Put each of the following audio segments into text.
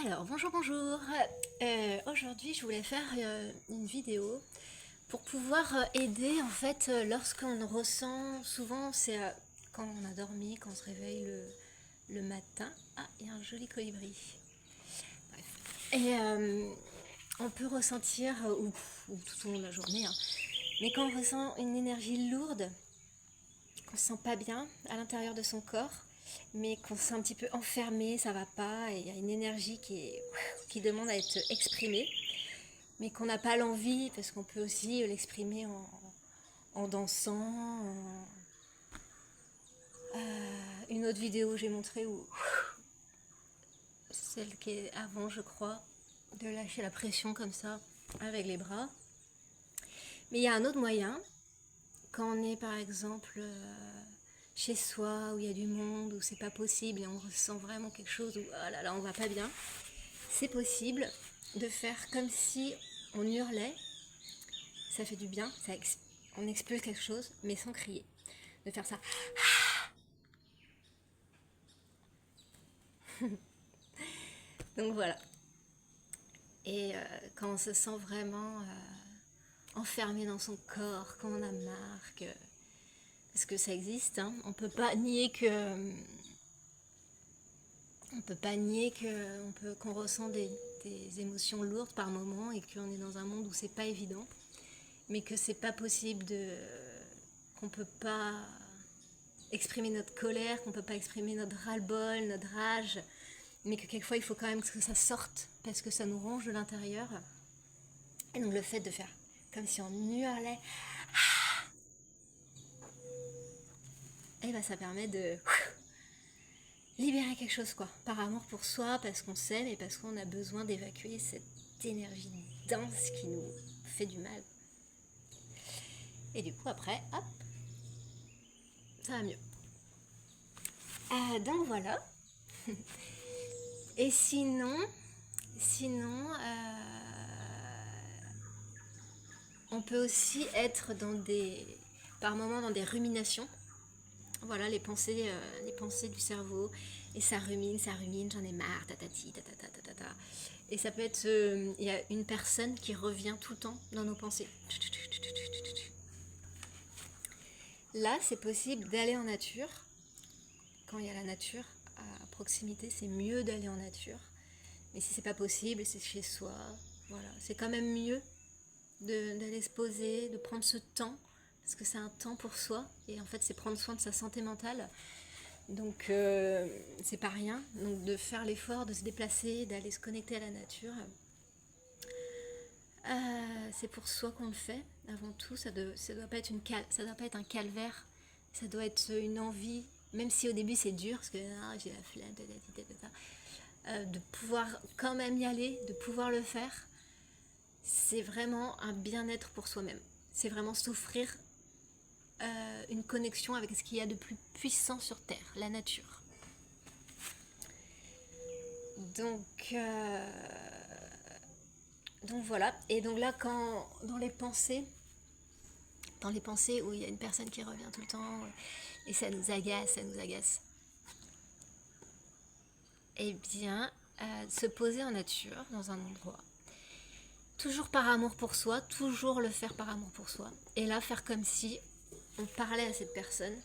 Alors, bonjour, bonjour. Aujourd'hui, je voulais faire une vidéo pour pouvoir aider, en fait, lorsqu'on ressent, souvent, c'est quand on a dormi, quand on se réveille le matin. Ah, il y a un joli colibri. Bref. Et on peut ressentir, ou tout au long de la journée, hein, mais quand on ressent une énergie lourde, qu'on se sent pas bien à l'intérieur de son corps, mais qu'on se sent un petit peu enfermé, ça va pas, et il y a une énergie qui demande à être exprimée, mais qu'on n'a pas l'envie, parce qu'on peut aussi l'exprimer en dansant. Une autre vidéo j'ai montré où celle qui est avant, je crois, de lâcher la pression comme ça avec les bras. Mais il y a un autre moyen quand on est par exemple chez soi, où il y a du monde, où c'est pas possible et on ressent vraiment quelque chose où oh là là on va pas bien. C'est possible de faire comme si on hurlait, ça fait du bien, on expulse quelque chose mais sans crier. De faire ça. Donc voilà. Et quand on se sent vraiment enfermé dans son corps, quand on a marre, parce que ça existe, hein, on peut pas nier qu'on ressent des émotions lourdes par moment et qu'on est dans un monde où c'est pas évident, mais que c'est pas possible qu'on peut pas exprimer notre colère, qu'on peut pas exprimer notre ras-le-bol, notre rage, mais que quelquefois il faut quand même que ça sorte parce que ça nous ronge de l'intérieur. Et donc le fait de faire comme si on hurlait, et ben ça permet de libérer quelque chose, quoi, par amour pour soi, parce qu'on s'aime et parce qu'on a besoin d'évacuer cette énergie dense qui nous fait du mal. Et du coup après, hop, ça va mieux. Donc voilà. Et sinon, on peut aussi être par moments dans des ruminations. Voilà, les pensées du cerveau. Et ça rumine, j'en ai marre, tatati, tatata, tatata. Et ça peut être, il y a une personne qui revient tout le temps dans nos pensées. Là, c'est possible d'aller en nature. Quand il y a la nature à proximité, c'est mieux d'aller en nature. Mais si c'est pas possible, c'est chez soi. Voilà, c'est quand même mieux d'aller se poser, de prendre ce temps, parce que c'est un temps pour soi. Et en fait, c'est prendre soin de sa santé mentale. Donc, c'est pas rien. Donc, de faire l'effort, de se déplacer, d'aller se connecter à la nature. C'est pour soi qu'on le fait, avant tout. Ça doit pas être un calvaire. Ça doit être une envie, même si au début c'est dur, parce que j'ai la flemme, de pouvoir quand même y aller, de pouvoir le faire. C'est vraiment un bien-être pour soi-même. C'est vraiment s'offrir une connexion avec ce qu'il y a de plus puissant sur Terre, la nature. Donc voilà. Et donc là, quand dans les pensées où il y a une personne qui revient tout le temps et ça nous agace, eh bien, se poser en nature, dans un endroit, toujours par amour pour soi, toujours le faire par amour pour soi, et là faire comme si on parlait à cette personne,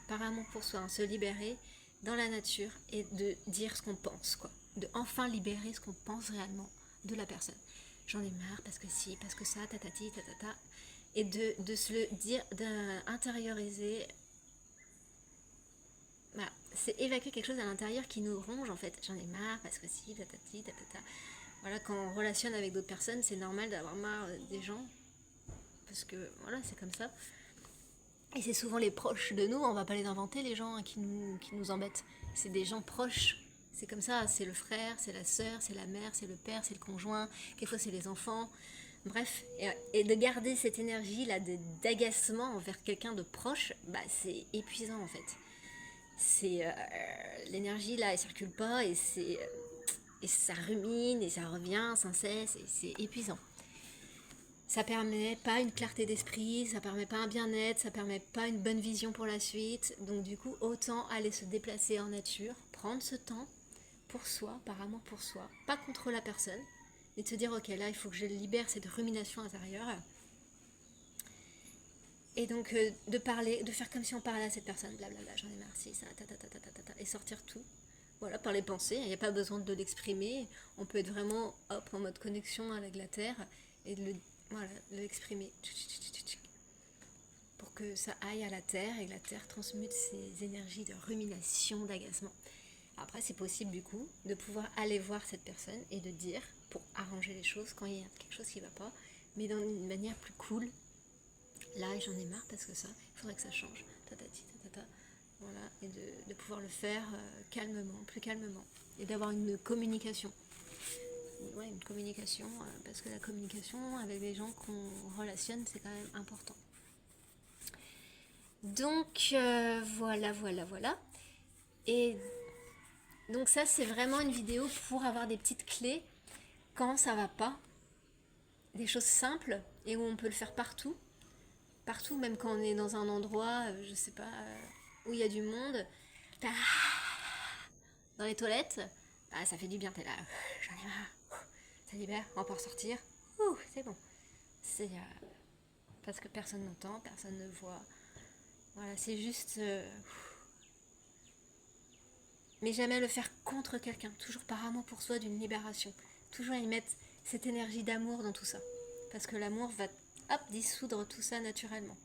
par amour pour soi, hein, se libérer dans la nature et de dire ce qu'on pense, quoi, de enfin libérer ce qu'on pense réellement de la personne. J'en ai marre parce que si, parce que ça, tatati, tatata, et de se le dire, d'intérioriser. Voilà, c'est évacuer quelque chose à l'intérieur qui nous ronge en fait. J'en ai marre parce que si, tatati, tatata. Voilà, quand on relationne avec d'autres personnes, c'est normal d'avoir marre des gens. Parce que voilà, c'est comme ça. Et c'est souvent les proches de nous, on va pas les inventer les gens, hein, qui nous embêtent. C'est des gens proches. C'est comme ça, c'est le frère, c'est la sœur, c'est la mère, c'est le père, c'est le conjoint, quelquefois c'est les enfants. Bref, et de garder cette énergie-là d'agacement envers quelqu'un de proche, bah, c'est épuisant en fait. L'énergie là, elle circule pas et ça rumine et ça revient sans cesse et c'est épuisant. Ça permet pas une clarté d'esprit, ça permet pas un bien-être, ça permet pas une bonne vision pour la suite. Donc du coup, autant aller se déplacer en nature, prendre ce temps pour soi, par amour pour soi, pas contre la personne, et de se dire ok là il faut que je libère cette rumination intérieure. Et donc de parler, de faire comme si on parlait à cette personne, blablabla, j'en ai marre, si, ça, et sortir tout. Voilà, par les pensées, il n'y a pas besoin de l'exprimer, on peut être vraiment hop, en mode connexion avec la terre et de l'exprimer pour que ça aille à la terre et que la terre transmute ses énergies de rumination, d'agacement. Après, c'est possible du coup de pouvoir aller voir cette personne et de dire, pour arranger les choses quand il y a quelque chose qui ne va pas, mais d'une manière plus cool. Là, j'en ai marre parce que ça, il faudrait que ça change. Voilà, et de pouvoir le faire calmement, plus calmement. Et d'avoir une communication. Ouais, une communication, parce que la communication avec les gens qu'on relationne, c'est quand même important. Donc, voilà. Et donc ça, c'est vraiment une vidéo pour avoir des petites clés quand ça va pas. Des choses simples et où on peut le faire partout. Partout, même quand on est dans un endroit, je sais pas, où il y a du monde. Dans les toilettes, ça fait du bien, t'es là, j'en ai marre, ça libère, on peut ressortir, c'est bon. C'est parce que personne n'entend, personne ne voit. Voilà, c'est juste... mais jamais le faire contre quelqu'un, toujours par amour pour soi, d'une libération. Toujours y mettre cette énergie d'amour dans tout ça. Parce que l'amour va, dissoudre tout ça naturellement.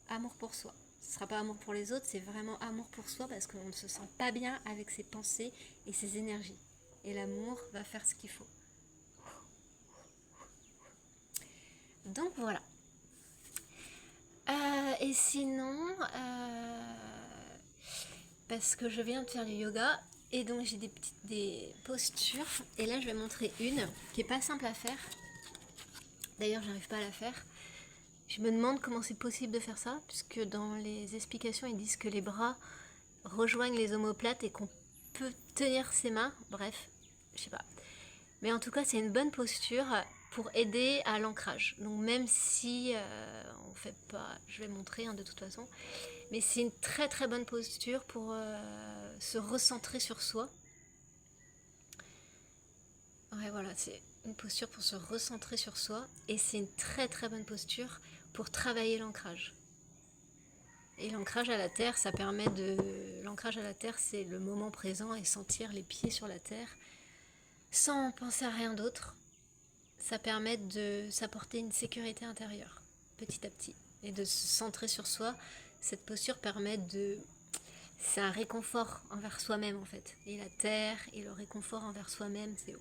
Amour pour soi. Ce ne sera pas amour pour les autres, c'est vraiment amour pour soi parce qu'on ne se sent pas bien avec ses pensées et ses énergies. Et l'amour va faire ce qu'il faut. Donc voilà. Et sinon, parce que je viens de faire du yoga et donc j'ai des postures. Et là, je vais montrer une qui est pas simple à faire. D'ailleurs, j'arrive pas à la faire. Je me demande comment c'est possible de faire ça, puisque dans les explications, ils disent que les bras rejoignent les omoplates et qu'on peut tenir ses mains. Bref, je sais pas. Mais en tout cas, c'est une bonne posture pour aider à l'ancrage. Donc même si on fait pas, je vais montrer de toute façon, mais c'est une très très bonne posture pour se recentrer sur soi. Ouais, voilà, c'est une posture pour se recentrer sur soi et c'est une très très bonne posture pour travailler l'ancrage. Et l'ancrage à la terre, ça permet de... L'ancrage à la terre, c'est le moment présent et sentir les pieds sur la terre sans penser à rien d'autre. Ça permet de s'apporter une sécurité intérieure, petit à petit, et de se centrer sur soi. Cette posture permet de... C'est un réconfort envers soi-même, en fait. Et la terre et le réconfort envers soi-même, c'est...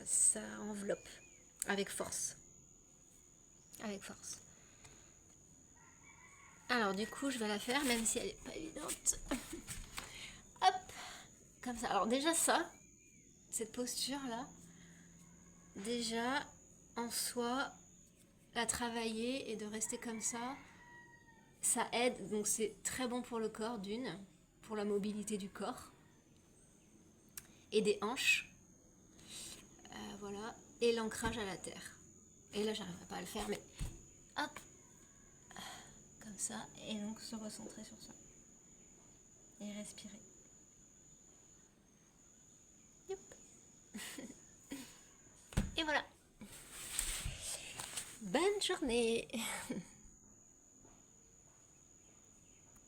Ça enveloppe avec force. Avec force. Alors du coup, je vais la faire, même si elle n'est pas évidente. Hop, comme ça. Alors déjà ça, cette posture-là, déjà, en soi, la travailler et de rester comme ça aide. Donc c'est très bon pour le corps, pour la mobilité du corps et des hanches. Voilà, et l'ancrage à la terre. Et là, j'arriverai pas à le faire, mais hop, comme ça, et donc se recentrer sur ça. Et respirer. Yep. Et voilà. Bonne journée.